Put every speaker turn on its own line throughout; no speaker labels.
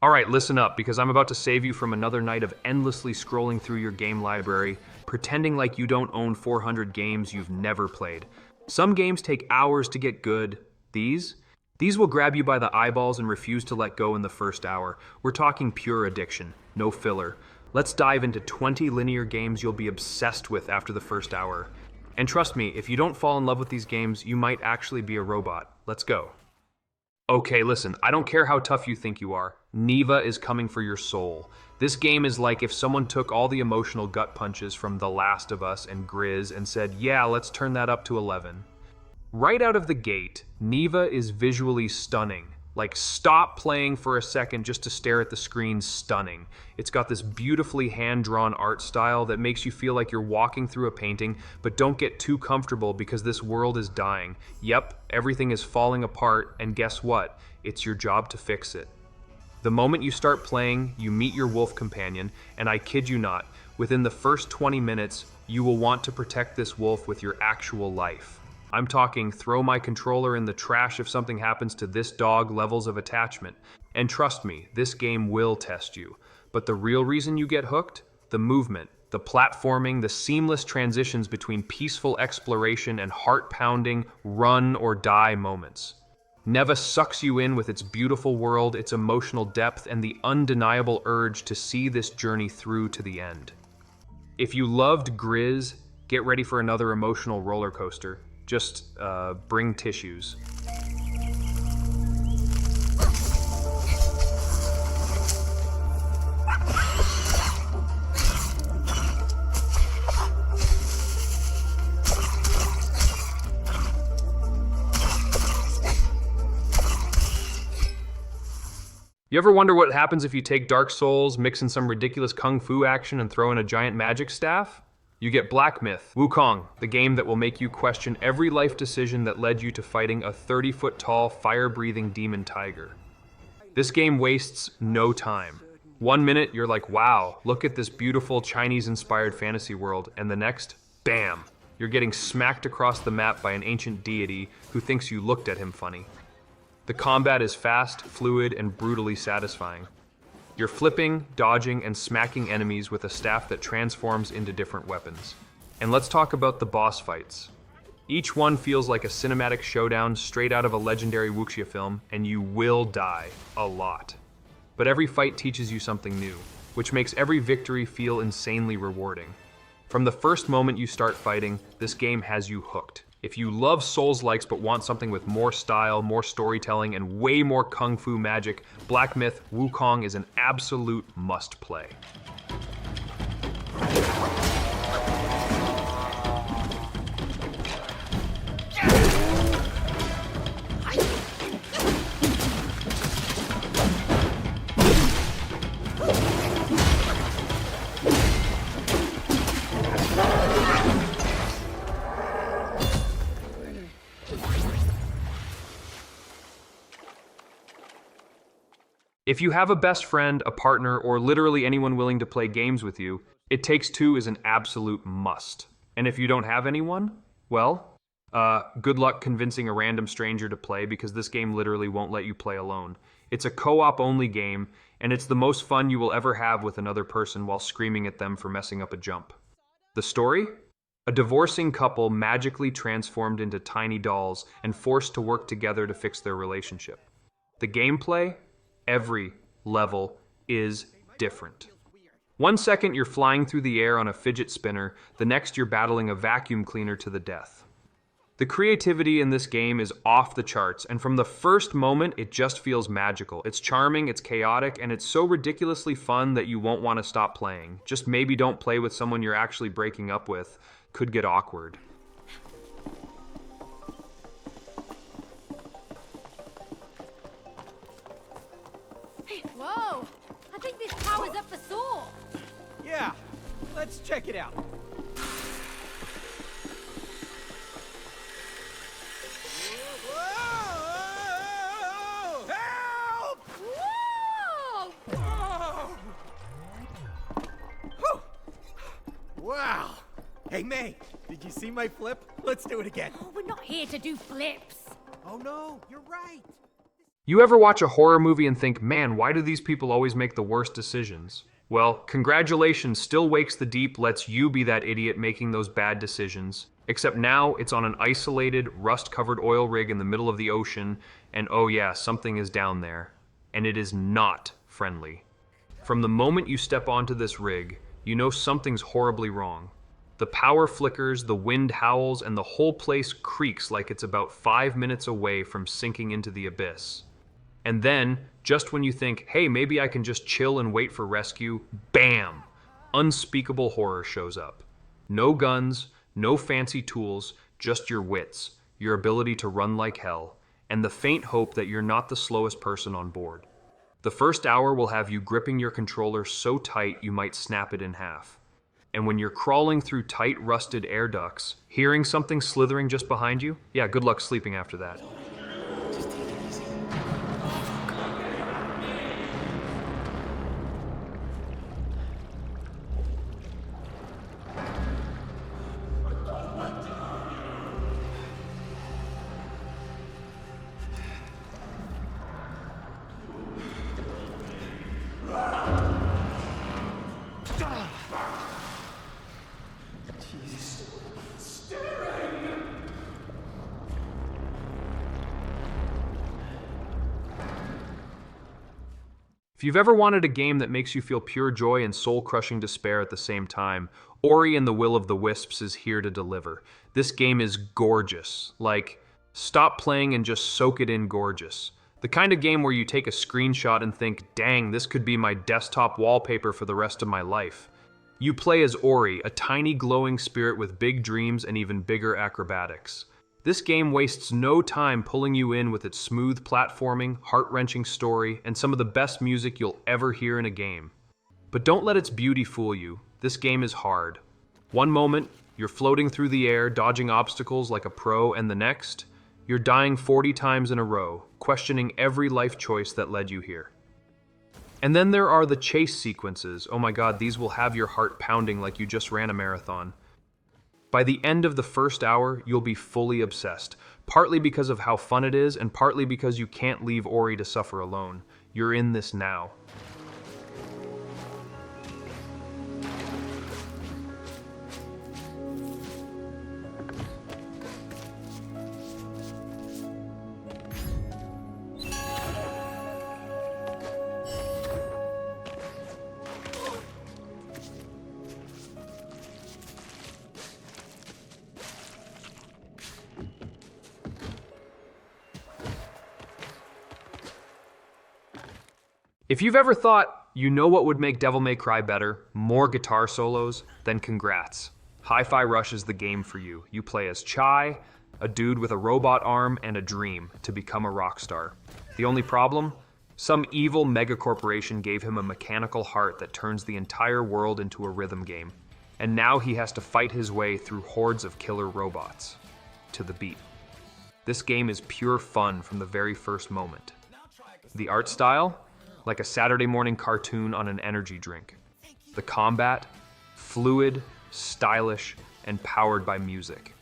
Alright, listen up, because I'm about to save you from another night of endlessly scrolling through your game library, pretending like you don't own 400 games you've never played. Some games take hours to get good. These will grab you by the eyeballs and refuse to let go in the first hour. We're talking pure addiction, no filler. Let's dive into 20 linear games you'll be obsessed with after the first hour. And trust me, if you don't fall in love with these games, you might actually be a robot. Let's go. Okay, listen, I don't care how tough you think you are. Neva is coming for your soul. This game is like if someone took all the emotional gut punches from The Last of Us and Grizz and said, yeah, let's turn that up to 11. Right out of the gate, Neva is visually stunning. Like, stop playing for a second just to stare at the screen, stunning. It's got this beautifully hand-drawn art style that makes you feel like you're walking through a painting, but don't get too comfortable because this world is dying. Yep, everything is falling apart, and guess what? It's your job to fix it. The moment you start playing, you meet your wolf companion, and I kid you not, within the first 20 minutes, you will want to protect this wolf with your actual life. I'm talking throw my controller in the trash if something happens to this dog levels of attachment. And trust me, this game will test you. But the real reason you get hooked? The movement, the platforming, the seamless transitions between peaceful exploration and heart-pounding, run-or-die moments. Neva sucks you in with its beautiful world, its emotional depth, and the undeniable urge to see this journey through to the end. If you loved Grizz, get ready for another emotional roller coaster. Just bring tissues. You ever wonder what happens if you take Dark Souls, mix in some ridiculous kung fu action, and throw in a giant magic staff? You get Black Myth, Wukong, the game that will make you question every life decision that led you to fighting a 30-foot-tall, fire-breathing demon tiger. This game wastes no time. 1 minute, you're like, wow, look at this beautiful Chinese-inspired fantasy world, and the next, bam, you're getting smacked across the map by an ancient deity who thinks you looked at him funny. The combat is fast, fluid, and brutally satisfying. You're flipping, dodging, and smacking enemies with a staff that transforms into different weapons. And let's talk about the boss fights. Each one feels like a cinematic showdown straight out of a legendary wuxia film, and you will die a lot. But every fight teaches you something new, which makes every victory feel insanely rewarding. From the first moment you start fighting, this game has you hooked. If you love Souls-likes but want something with more style, more storytelling, and way more kung fu magic, Black Myth Wukong is an absolute must-play. If you have a best friend, a partner, or literally anyone willing to play games with you, It Takes Two is an absolute must. And if you don't have anyone, well, good luck convincing a random stranger to play because this game literally won't let you play alone. It's a co-op only game, and it's the most fun you will ever have with another person while screaming at them for messing up a jump. The story? A divorcing couple magically transformed into tiny dolls and forced to work together to fix their relationship. The gameplay? Every level is different. 1 second you're flying through the air on a fidget spinner, the next you're battling a vacuum cleaner to the death. The creativity in this game is off the charts, and from the first moment it just feels magical. It's charming, it's chaotic, and it's so ridiculously fun that you won't want to stop playing. Just maybe don't play with someone you're actually breaking up with. Could get awkward.
Whoa! I think this power's up for Saw.
Yeah, let's check it out. Whoa! Help!
Whoa!
Whew. Wow. Hey, May, did you see my flip? Let's do it again.
Oh, we're not here to do flips.
Oh, no, you're right.
You ever watch a horror movie and think, man, why do these people always make the worst decisions? Well, congratulations, Still Wakes the Deep lets you be that idiot making those bad decisions. Except now, it's on an isolated, rust-covered oil rig in the middle of the ocean, and oh yeah, something is down there. And it is not friendly. From the moment you step onto this rig, you know something's horribly wrong. The power flickers, the wind howls, and the whole place creaks like it's about 5 minutes away from sinking into the abyss. And then, just when you think, hey, maybe I can just chill and wait for rescue, bam! Unspeakable horror shows up. No guns, no fancy tools, just your wits, your ability to run like hell, and the faint hope that you're not the slowest person on board. The first hour will have you gripping your controller so tight you might snap it in half. And when you're crawling through tight, rusted air ducts, hearing something slithering just behind you, yeah, good luck sleeping after that. If you've ever wanted a game that makes you feel pure joy and soul-crushing despair at the same time, Ori and the Will of the Wisps is here to deliver. This game is gorgeous. Like, stop playing and just soak it in gorgeous. The kind of game where you take a screenshot and think, dang, this could be my desktop wallpaper for the rest of my life. You play as Ori, a tiny glowing spirit with big dreams and even bigger acrobatics. This game wastes no time pulling you in with its smooth platforming, heart-wrenching story, and some of the best music you'll ever hear in a game. But don't let its beauty fool you. This game is hard. One moment, you're floating through the air, dodging obstacles like a pro, and the next, you're dying 40 times in a row, questioning every life choice that led you here. And then there are the chase sequences. Oh my god, these will have your heart pounding like you just ran a marathon. By the end of the first hour, you'll be fully obsessed, partly because of how fun it is, and partly because you can't leave Ori to suffer alone. You're in this now. If you've ever thought, you know what would make Devil May Cry better? More guitar solos? Then congrats. Hi-Fi Rush is the game for you. You play as Chai, a dude with a robot arm and a dream to become a rock star. The only problem? Some evil megacorporation gave him a mechanical heart that turns the entire world into a rhythm game. And now he has to fight his way through hordes of killer robots. To the beat. This game is pure fun from the very first moment. The art style? Like a Saturday morning cartoon on an energy drink. The combat, fluid, stylish, and powered by music.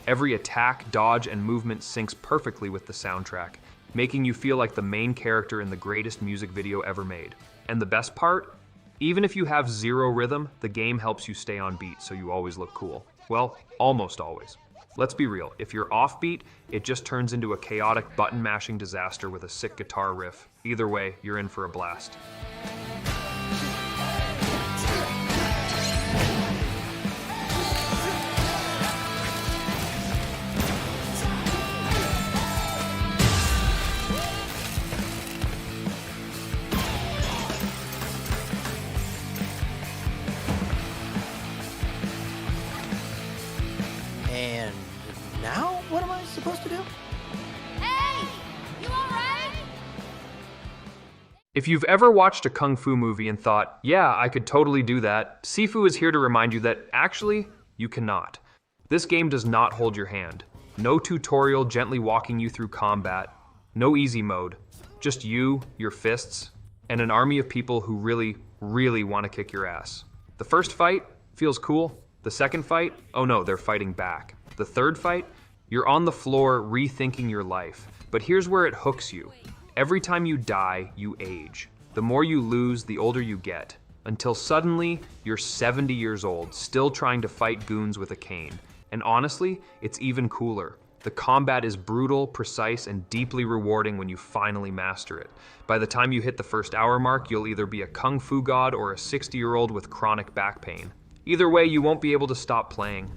Every attack, dodge, and movement syncs perfectly with the soundtrack, making you feel like the main character in the greatest music video ever made. And the best part? Even if you have zero rhythm, the game helps you stay on beat so you always look cool. Well, almost always. Let's be real, if you're offbeat, it just turns into a chaotic button-mashing disaster with a sick guitar riff. Either way, you're in for a blast.
And now, what am I supposed to do?
Hey! You alright?
If you've ever watched a kung fu movie and thought, yeah, I could totally do that, Sifu is here to remind you that, actually, you cannot. This game does not hold your hand. No tutorial gently walking you through combat. No easy mode. Just you, your fists, and an army of people who really, really want to kick your ass. The first fight feels cool. The second fight, oh no, they're fighting back. The third fight, you're on the floor rethinking your life. But here's where it hooks you. Every time you die, you age. The more you lose, the older you get, until suddenly you're 70 years old, still trying to fight goons with a cane. And honestly, it's even cooler. The combat is brutal, precise, and deeply rewarding when you finally master it. By the time you hit the first hour mark, you'll either be a kung fu god or a 60-year-old with chronic back pain. Either way, you won't be able to stop playing.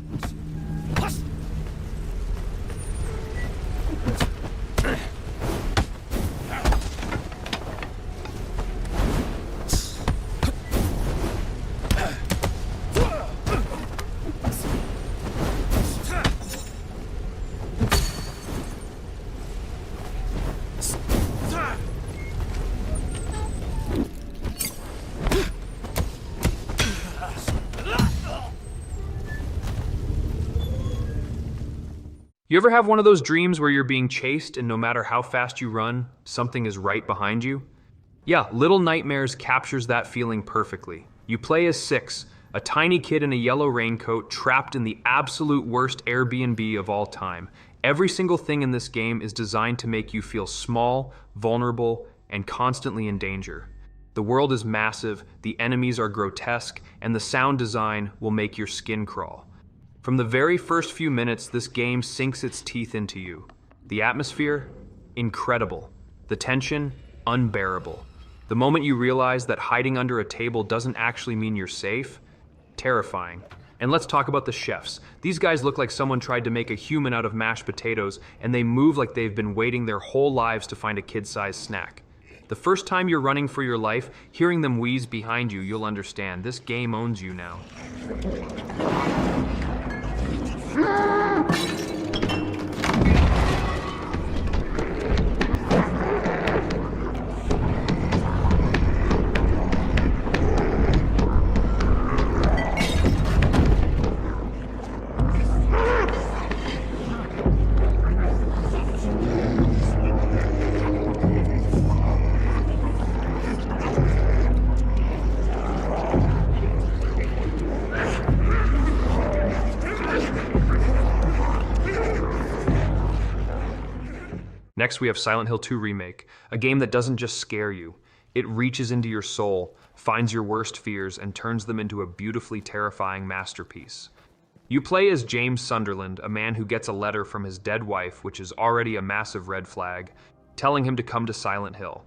You ever have one of those dreams where you're being chased and no matter how fast you run, something is right behind you? Yeah, Little Nightmares captures that feeling perfectly. You play as Six, a tiny kid in a yellow raincoat trapped in the absolute worst Airbnb of all time. Every single thing in this game is designed to make you feel small, vulnerable, and constantly in danger. The world is massive, the enemies are grotesque, and the sound design will make your skin crawl. From the very first few minutes, this game sinks its teeth into you. The atmosphere? Incredible. The tension? Unbearable. The moment you realize that hiding under a table doesn't actually mean you're safe? Terrifying. And let's talk about the chefs. These guys look like someone tried to make a human out of mashed potatoes, and they move like they've been waiting their whole lives to find a kid-sized snack. The first time you're running for your life, hearing them wheeze behind you, you'll understand. This game owns you now. Next, we have Silent Hill 2 Remake, a game that doesn't just scare you. It reaches into your soul, finds your worst fears, and turns them into a beautifully terrifying masterpiece. You play as James Sunderland, a man who gets a letter from his dead wife, which is already a massive red flag, telling him to come to Silent Hill.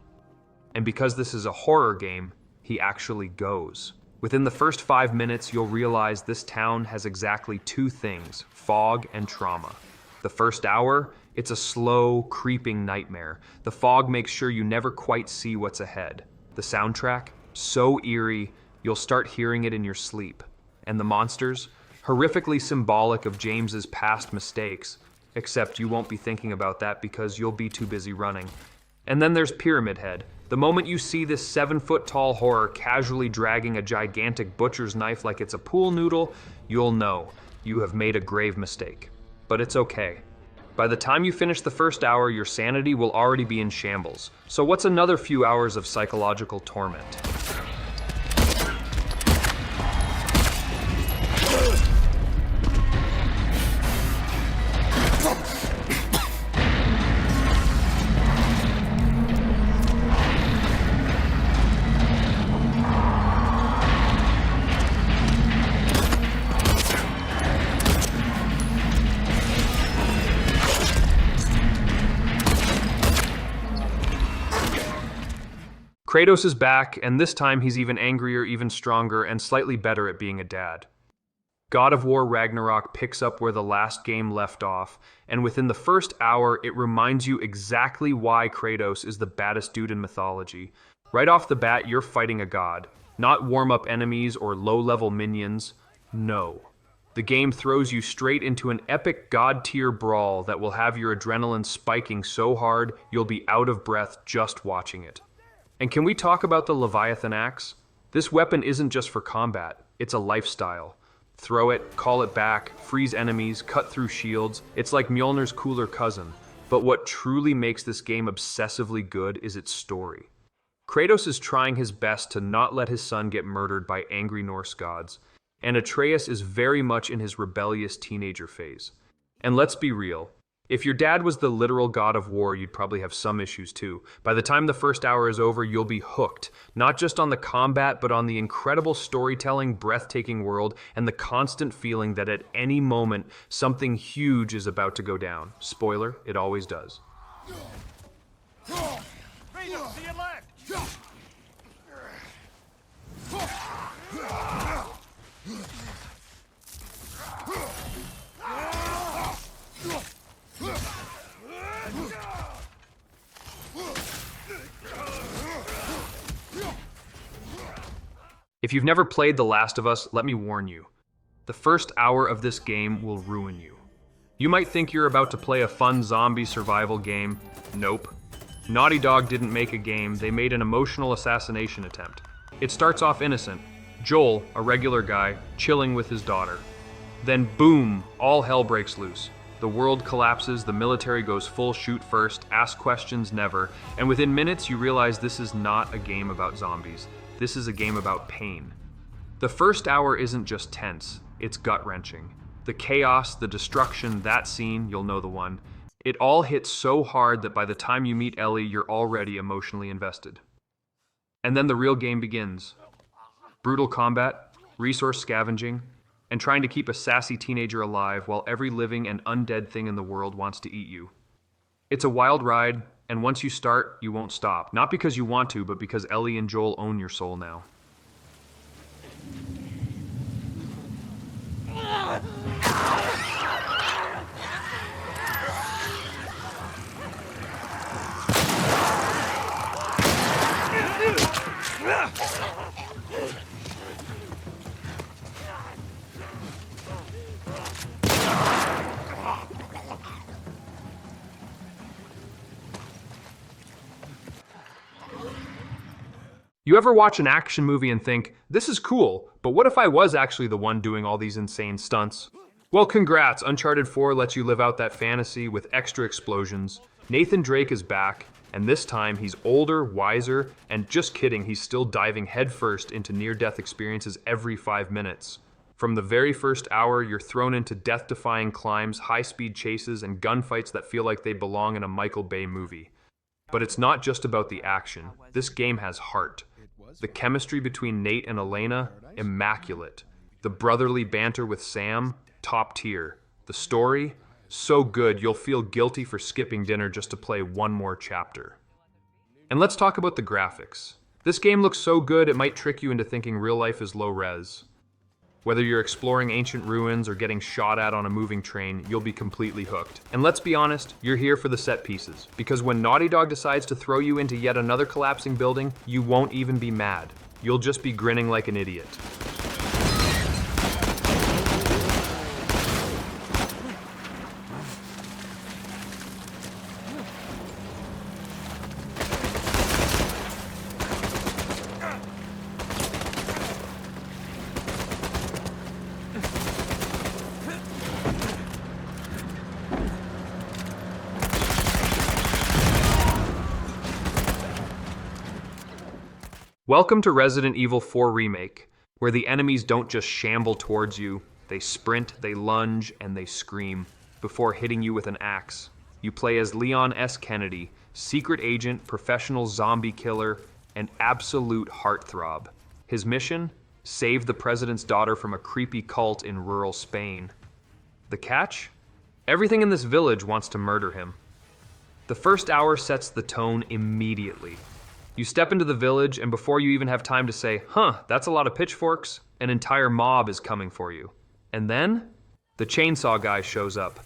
And because this is a horror game, he actually goes. Within the first 5 minutes, you'll realize this town has exactly two things: fog and trauma. The first hour, it's a slow, creeping nightmare. The fog makes sure you never quite see what's ahead. The soundtrack, so eerie, you'll start hearing it in your sleep. And the monsters, horrifically symbolic of James's past mistakes, except you won't be thinking about that because you'll be too busy running. And then there's Pyramid Head. The moment you see this 7-foot-tall horror casually dragging a gigantic butcher's knife like it's a pool noodle, you'll know you have made a grave mistake. But it's okay. By the time you finish the first hour, your sanity will already be in shambles. So what's another few hours of psychological torment? Kratos is back, and this time he's even angrier, even stronger, and slightly better at being a dad. God of War Ragnarok picks up where the last game left off, and within the first hour, it reminds you exactly why Kratos is the baddest dude in mythology. Right off the bat, you're fighting a god, not warm-up enemies or low-level minions. No. The game throws you straight into an epic god-tier brawl that will have your adrenaline spiking so hard you'll be out of breath just watching it. And can we talk about the Leviathan Axe? This weapon isn't just for combat, it's a lifestyle. Throw it, call it back, freeze enemies, cut through shields. It's like Mjolnir's cooler cousin. But what truly makes this game obsessively good is its story. Kratos is trying his best to not let his son get murdered by angry Norse gods, and Atreus is very much in his rebellious teenager phase. And let's be real, If your dad was the literal god of war, you'd probably have some issues too. By the time the first hour is over, you'll be hooked, not just on the combat, but on the incredible storytelling, breathtaking world, and the constant feeling that at any moment, something huge is about to go down. Spoiler, it always does.
Freedom, to your left!
If you've never played The Last of Us, let me warn you. The first hour of this game will ruin you. You might think you're about to play a fun zombie survival game. Nope. Naughty Dog didn't make a game, they made an emotional assassination attempt. It starts off innocent. Joel, a regular guy, chilling with his daughter. Then boom, all hell breaks loose. The world collapses, the military goes full shoot first, ask questions never, and within minutes you realize this is not a game about zombies. This is a game about pain. The first hour isn't just tense, it's gut-wrenching. The chaos, the destruction, that scene, you'll know the one. It all hits so hard that by the time you meet Ellie, you're already emotionally invested. And then the real game begins. Brutal combat, resource scavenging, and trying to keep a sassy teenager alive while every living and undead thing in the world wants to eat you. It's a wild ride, and once you start, you won't stop. Not because you want to, but because Ellie and Joel own your soul now. You ever watch an action movie and think, this is cool, but what if I was actually the one doing all these insane stunts? Well, congrats, Uncharted 4 lets you live out that fantasy with extra explosions. Nathan Drake is back, and this time he's older, wiser, and just kidding, he's still diving headfirst into near-death experiences every 5 minutes. From the very first hour, you're thrown into death-defying climbs, high-speed chases, and gunfights that feel like they belong in a Michael Bay movie. But it's not just about the action. This game has heart. The chemistry between Nate and Elena, immaculate. The brotherly banter with Sam, top tier. The story, so good you'll feel guilty for skipping dinner just to play one more chapter. And let's talk about the graphics. This game looks so good it might trick you into thinking real life is low res. Whether you're exploring ancient ruins or getting shot at on a moving train, you'll be completely hooked. And let's be honest, you're here for the set pieces. Because when Naughty Dog decides to throw you into yet another collapsing building, you won't even be mad. You'll just be grinning like an idiot. Welcome to Resident Evil 4 Remake, where the enemies don't just shamble towards you, they sprint, they lunge, and they scream, before hitting you with an axe. You play as Leon S. Kennedy, secret agent, professional zombie killer, and absolute heartthrob. His mission? Save the president's daughter from a creepy cult in rural Spain. The catch? Everything in this village wants to murder him. The first hour sets the tone immediately. You step into the village, and before you even have time to say, huh, that's a lot of pitchforks, an entire mob is coming for you. And then, the chainsaw guy shows up.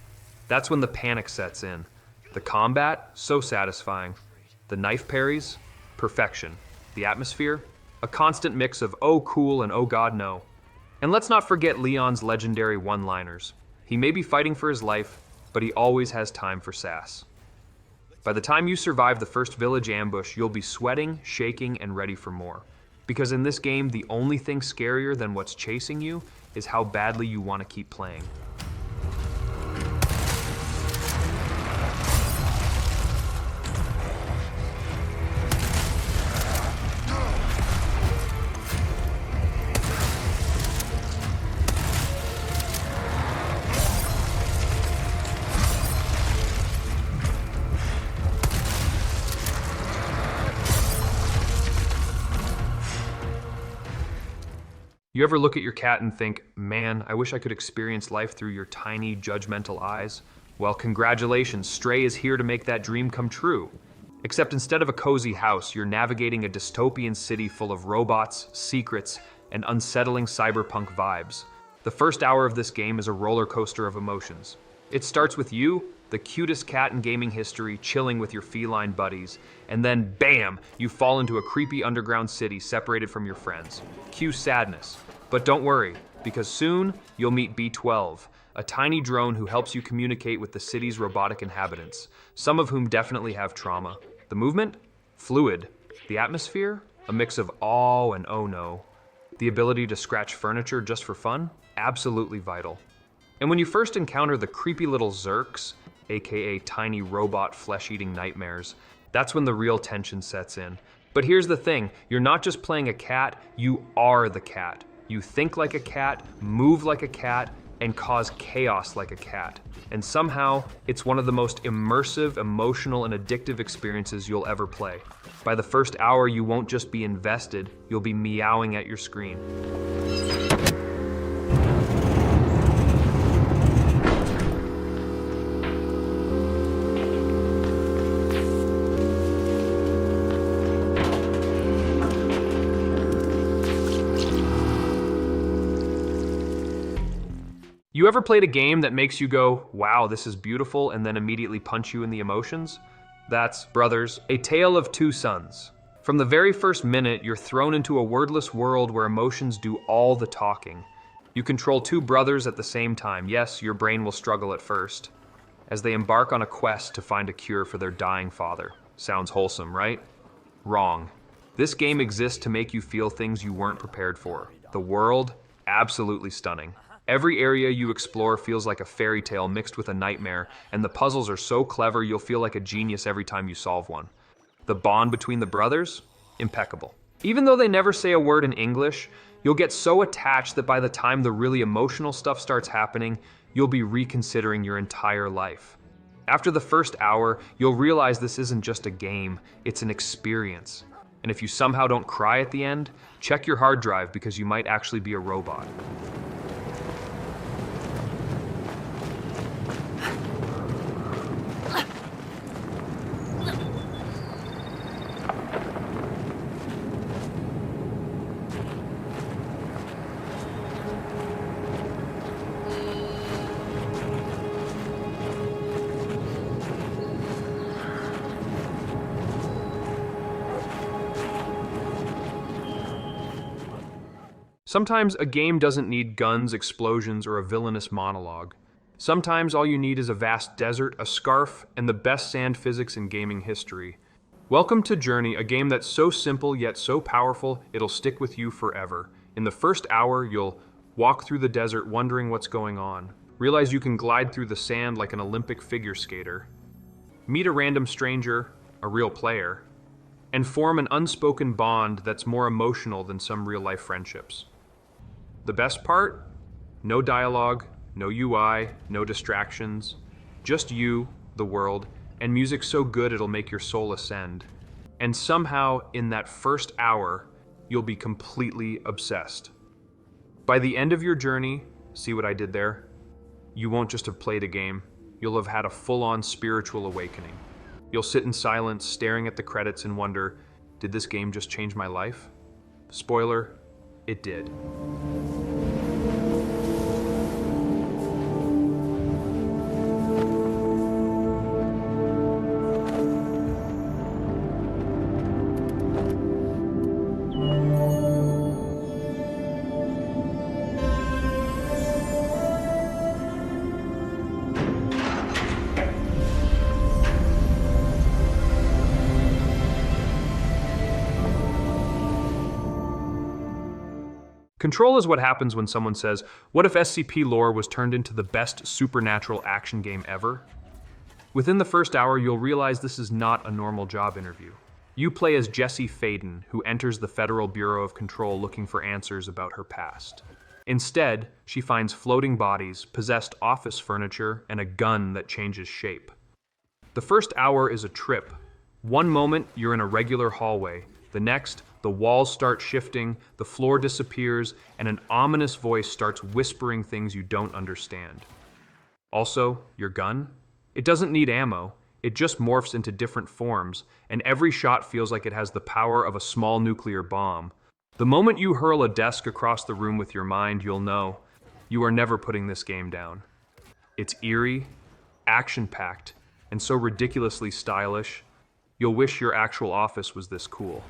That's when the panic sets in. The combat, so satisfying. The knife parries, perfection. The atmosphere, a constant mix of oh cool and oh god no. And let's not forget Leon's legendary one-liners. He may be fighting for his life, but he always has time for sass. By the time you survive the first village ambush, you'll be sweating, shaking, and ready for more. Because in this game, the only thing scarier than what's chasing you is how badly you want to keep playing. You ever look at your cat and think, man, I wish I could experience life through your tiny, judgmental eyes? Well, congratulations, Stray is here to make that dream come true. Except instead of a cozy house, you're navigating a dystopian city full of robots, secrets, and unsettling cyberpunk vibes. The first hour of this game is a roller coaster of emotions. It starts with you, the cutest cat in gaming history, chilling with your feline buddies, and then bam, you fall into a creepy underground city separated from your friends. Cue sadness. But don't worry, because soon you'll meet B12, a tiny drone who helps you communicate with the city's robotic inhabitants, some of whom definitely have trauma. The movement? Fluid. The atmosphere? A mix of awe and oh no. The ability to scratch furniture just for fun? Absolutely vital. And when you first encounter the creepy little Zerks, aka tiny robot flesh-eating nightmares, that's when the real tension sets in. But here's the thing, you're not just playing a cat, you are the cat. You think like a cat, move like a cat, and cause chaos like a cat. And somehow, it's one of the most immersive, emotional, and addictive experiences you'll ever play. By the first hour, you won't just be invested, you'll be meowing at your screen. You ever played a game that makes you go, wow, this is beautiful, and then immediately punch you in the emotions? That's, brothers, A Tale of Two Sons. From the very first minute, you're thrown into a wordless world where emotions do all the talking. You control two brothers at the same time. Yes, your brain will struggle at first, as they embark on a quest to find a cure for their dying father. Sounds wholesome, right? Wrong. This game exists to make you feel things you weren't prepared for. The world, absolutely stunning. Every area you explore feels like a fairy tale mixed with a nightmare, and the puzzles are so clever you'll feel like a genius every time you solve one. The bond between the brothers? Impeccable. Even though they never say a word in English, you'll get so attached that by the time the really emotional stuff starts happening, you'll be reconsidering your entire life. After the first hour, you'll realize this isn't just a game, it's an experience. And if you somehow don't cry at the end, check your hard drive because you might actually be a robot. Sometimes a game doesn't need guns, explosions, or a villainous monologue. Sometimes all you need is a vast desert, a scarf, and the best sand physics in gaming history. Welcome to Journey, a game that's so simple yet so powerful, it'll stick with you forever. In the first hour, you'll walk through the desert wondering what's going on. Realize you can glide through the sand like an Olympic figure skater. Meet a random stranger, a real player, and form an unspoken bond that's more emotional than some real-life friendships. The best part? No dialogue, no UI, no distractions. Just you, the world, and music so good it'll make your soul ascend. And somehow, in that first hour, you'll be completely obsessed. By the end of your journey, see what I did there? You won't just have played a game, you'll have had a full-on spiritual awakening. You'll sit in silence, staring at the credits and wonder, did this game just change my life? Spoiler, it did. Control is what happens when someone says, what if SCP lore was turned into the best supernatural action game ever? Within the first hour, you'll realize this is not a normal job interview. You play as Jessie Faden, who enters the Federal Bureau of Control looking for answers about her past. Instead, she finds floating bodies, possessed office furniture, and a gun that changes shape. The first hour is a trip. One moment, you're in a regular hallway. The next, the walls start shifting, the floor disappears, and an ominous voice starts whispering things you don't understand. Also, your gun? It doesn't need ammo. It just morphs into different forms, and every shot feels like it has the power of a small nuclear bomb. The moment you hurl a desk across the room with your mind, you'll know you are never putting this game down. It's eerie, action-packed, and so ridiculously stylish, you'll wish your actual office was this cool.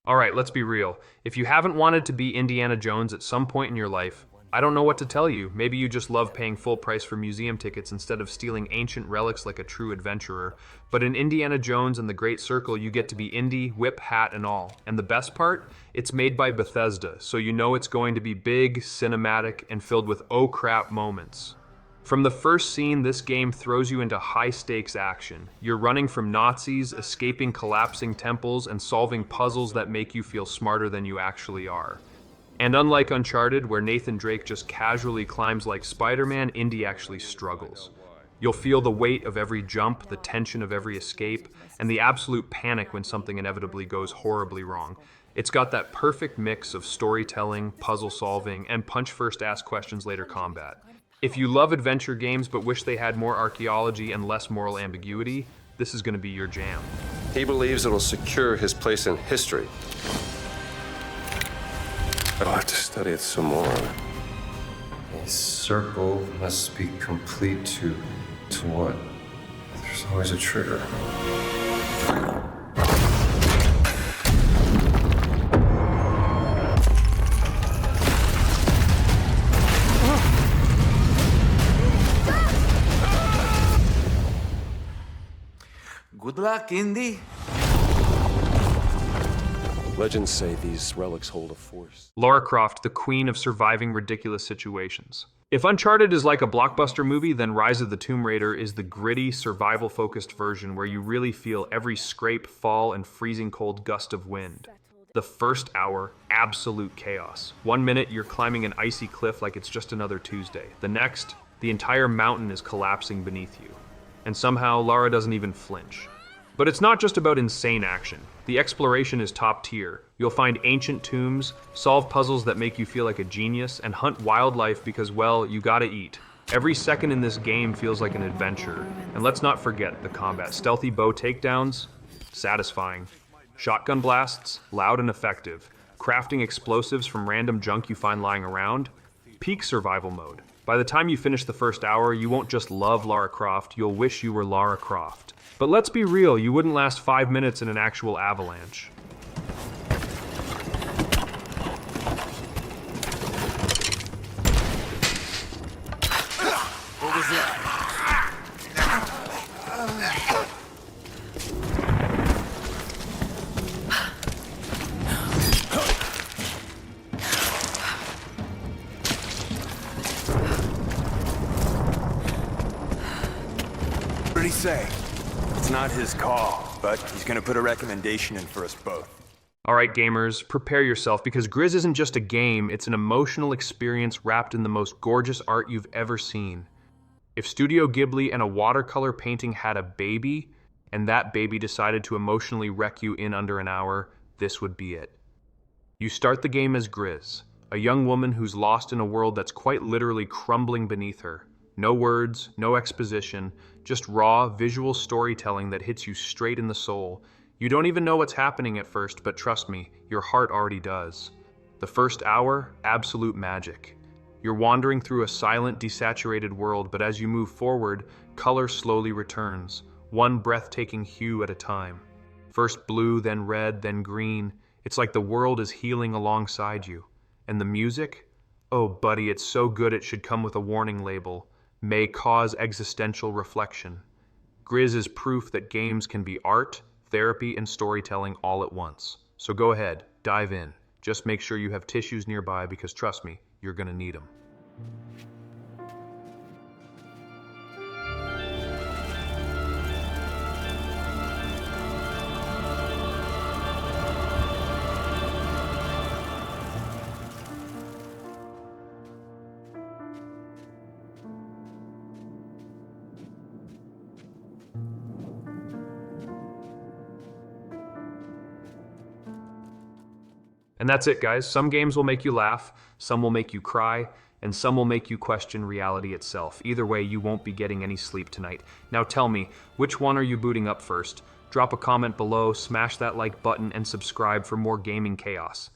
Alright, let's be real. If you haven't wanted to be Indiana Jones at some point in your life, I don't know what to tell you. Maybe you just love paying full price for museum tickets instead of stealing ancient relics like a true adventurer. But in Indiana Jones and the Great Circle, you get to be Indy, whip, hat, and all. And the best part? It's made by Bethesda, so you know it's going to be big, cinematic, and filled with oh crap moments. From the first scene, this game throws you into high-stakes action. You're running from Nazis, escaping collapsing temples, and solving puzzles that make you feel smarter than you actually are. And unlike Uncharted, where Nathan Drake just casually climbs like Spider-Man, Indy actually struggles. You'll feel the weight of every jump, the tension of every escape, and the absolute panic when something inevitably goes horribly wrong. It's got that perfect mix of storytelling, puzzle solving, and punch-first-ask-questions-later combat. If you love adventure games but wish they had more archaeology and less moral ambiguity, this is going to be your jam.
He believes it'll secure his place in history. I'll have to study it some more. A circle must be complete to what? There's always a trigger.
Good luck, Indy.
Legends say these relics hold a force.
Lara Croft, the queen of surviving ridiculous situations. If Uncharted is like a blockbuster movie, then Rise of the Tomb Raider is the gritty, survival-focused version where you really feel every scrape, fall, and freezing cold gust of wind. The first hour, absolute chaos. 1 minute, you're climbing an icy cliff like it's just another Tuesday. The next, the entire mountain is collapsing beneath you. And somehow, Lara doesn't even flinch. But it's not just about insane action. The exploration is top tier. You'll find ancient tombs, solve puzzles that make you feel like a genius, and hunt wildlife because, well, you gotta eat. Every second in this game feels like an adventure. And let's not forget the combat. Stealthy bow takedowns, satisfying. Shotgun blasts, loud and effective. Crafting explosives from random junk you find lying around. Peak survival mode. By the time you finish the first hour, you won't just love Lara Croft, you'll wish you were Lara Croft. But let's be real, you wouldn't last 5 minutes in an actual avalanche.
What was that?
What did he say? It's not his call, but he's gonna put a recommendation in for us both.
Alright gamers, prepare yourself because Grizz isn't just a game, it's an emotional experience wrapped in the most gorgeous art you've ever seen. If Studio Ghibli and a watercolor painting had a baby, and that baby decided to emotionally wreck you in under an hour, this would be it. You start the game as Grizz, a young woman who's lost in a world that's quite literally crumbling beneath her. No words, no exposition, just raw, visual storytelling that hits you straight in the soul. You don't even know what's happening at first, but trust me, your heart already does. The first hour, absolute magic. You're wandering through a silent, desaturated world, but as you move forward, color slowly returns, one breathtaking hue at a time. First blue, then red, then green. It's like the world is healing alongside you. And the music? Oh, buddy, it's so good it should come with a warning label. May cause existential reflection. Grizz is proof that games can be art, therapy and storytelling all at once. So go ahead, dive in. Just make sure you have tissues nearby because trust me, you're gonna need them. And that's it, guys. Some games will make you laugh, some will make you cry, and some will make you question reality itself. Either way, you won't be getting any sleep tonight. Now tell me, which one are you booting up first? Drop a comment below, smash that like button, and subscribe for more gaming chaos.